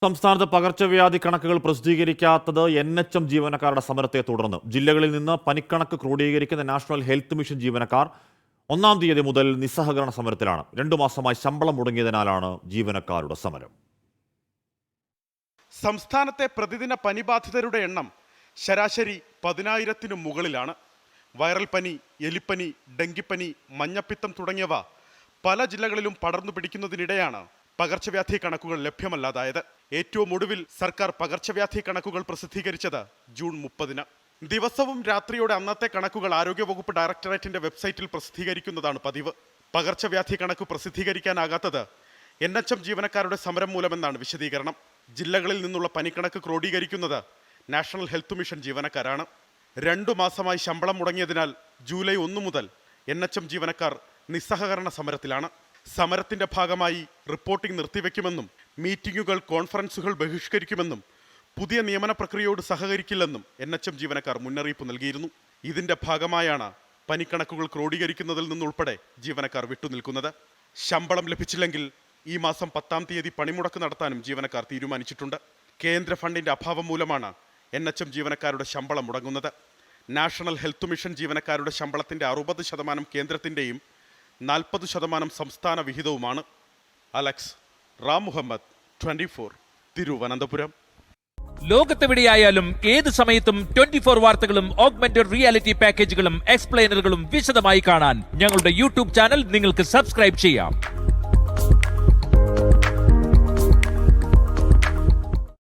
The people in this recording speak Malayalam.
സംസ്ഥാനത്ത് പകർച്ചവ്യാധി കണക്കുകൾ പ്രസിദ്ധീകരിക്കാത്തത് NHM ജീവനക്കാരുടെ സമരത്തെ തുടർന്ന് ജില്ലകളിൽ നിന്ന് പനിക്കണക്ക് ക്രോഡീകരിക്കുന്ന നാഷണൽ ഹെൽത്ത് മിഷൻ ജീവനക്കാർ 1-ാം തീയതി മുതൽ നിസ്സഹകരണ സമരത്തിലാണ്. 2 മാസമായി ശമ്പളം മുടങ്ങിയതിനാലാണ് ജീവനക്കാരുടെ സമരം. സംസ്ഥാനത്തെ പ്രതിദിന പനിബാധിതരുടെ എണ്ണം ശരാശരി 10,000-ന് മുകളിലാണ്. വൈറൽ പനി, എലിപ്പനി, ഡെങ്കിപ്പനി, മഞ്ഞപ്പിത്തം തുടങ്ങിയവ പല ജില്ലകളിലും പടർന്നു പിടിക്കുന്നതിനിടെയാണ് പകർച്ചവ്യാധി കണക്കുകൾ ലഭ്യമല്ലാതായത്. ഏറ്റവും ഒടുവിൽ സർക്കാർ പകർച്ചവ്യാധി കണക്കുകൾ പ്രസിദ്ധീകരിച്ചത് ജൂൺ 30-ന്. ദിവസവും രാത്രിയോടെ അന്നത്തെ കണക്കുകൾ ആരോഗ്യവകുപ്പ് ഡയറക്ടറേറ്റിന്റെ വെബ്സൈറ്റിൽ പ്രസിദ്ധീകരിക്കുന്നതാണ് പതിവ്. പകർച്ചവ്യാധി കണക്ക് പ്രസിദ്ധീകരിക്കാനാകാത്തത് NHM ജീവനക്കാരുടെ സമരം മൂലമെന്നാണ് വിശദീകരണം. ജില്ലകളിൽ നിന്നുള്ള പനിക്കണക്ക് ക്രോഡീകരിക്കുന്നത് നാഷണൽ ഹെൽത്ത് മിഷൻ ജീവനക്കാരാണ്. 2 മാസമായി ശമ്പളം മുടങ്ങിയതിനാൽ ജൂലൈ 1 മുതൽ NHM ജീവനക്കാർ നിസ്സഹകരണ സമരത്തിലാണ്. സമരത്തിന്റെ ഭാഗമായി റിപ്പോർട്ടിംഗ് നിർത്തിവെക്കുമെന്നും മീറ്റിംഗുകൾ, കോൺഫറൻസുകൾ ബഹിഷ്കരിക്കുമെന്നും പുതിയ നിയമന പ്രക്രിയയോട് സഹകരിക്കില്ലെന്നും NHM ജീവനക്കാർ മുന്നറിയിപ്പ് നൽകിയിരുന്നു. ഇതിന്റെ ഭാഗമായാണ് പനിക്കണക്കുകൾ ക്രോഡീകരിക്കുന്നതിൽ നിന്നുൾപ്പെടെ ജീവനക്കാർ വിട്ടുനിൽക്കുന്നത്. ശമ്പളം ലഭിച്ചില്ലെങ്കിൽ ഈ മാസം 10-ാം തീയതി പണിമുടക്ക് നടത്താനും ജീവനക്കാർ തീരുമാനിച്ചിട്ടുണ്ട്. കേന്ദ്ര ഫണ്ടിന്റെ അഭാവം മൂലമാണ് NHM ജീവനക്കാരുടെ ശമ്പളം മുടങ്ങുന്നത്. നാഷണൽ ഹെൽത്ത് മിഷൻ ജീവനക്കാരുടെ ശമ്പളത്തിന്റെ 60% കേന്ദ്രത്തിന്റെയും 40% സംസ്ഥാന വിഹിതവുമാണ്. അലക്സ് റാം മുഹമ്മദ്, 24, തിരുവനന്തപുരം. ലോകത്തെവിടെയായാലും ഏത് സമയത്തും 24 വാർത്തകളും ഓഗ്മെന്റഡ് റിയാലിറ്റി പാക്കേജുകളും എക്സ്പ്ലെയിനറുകളും വിശദമായി കാണാൻ ഞങ്ങളുടെ യൂട്യൂബ് ചാനൽ നിങ്ങൾക്ക് സബ്സ്ക്രൈബ് ചെയ്യാം.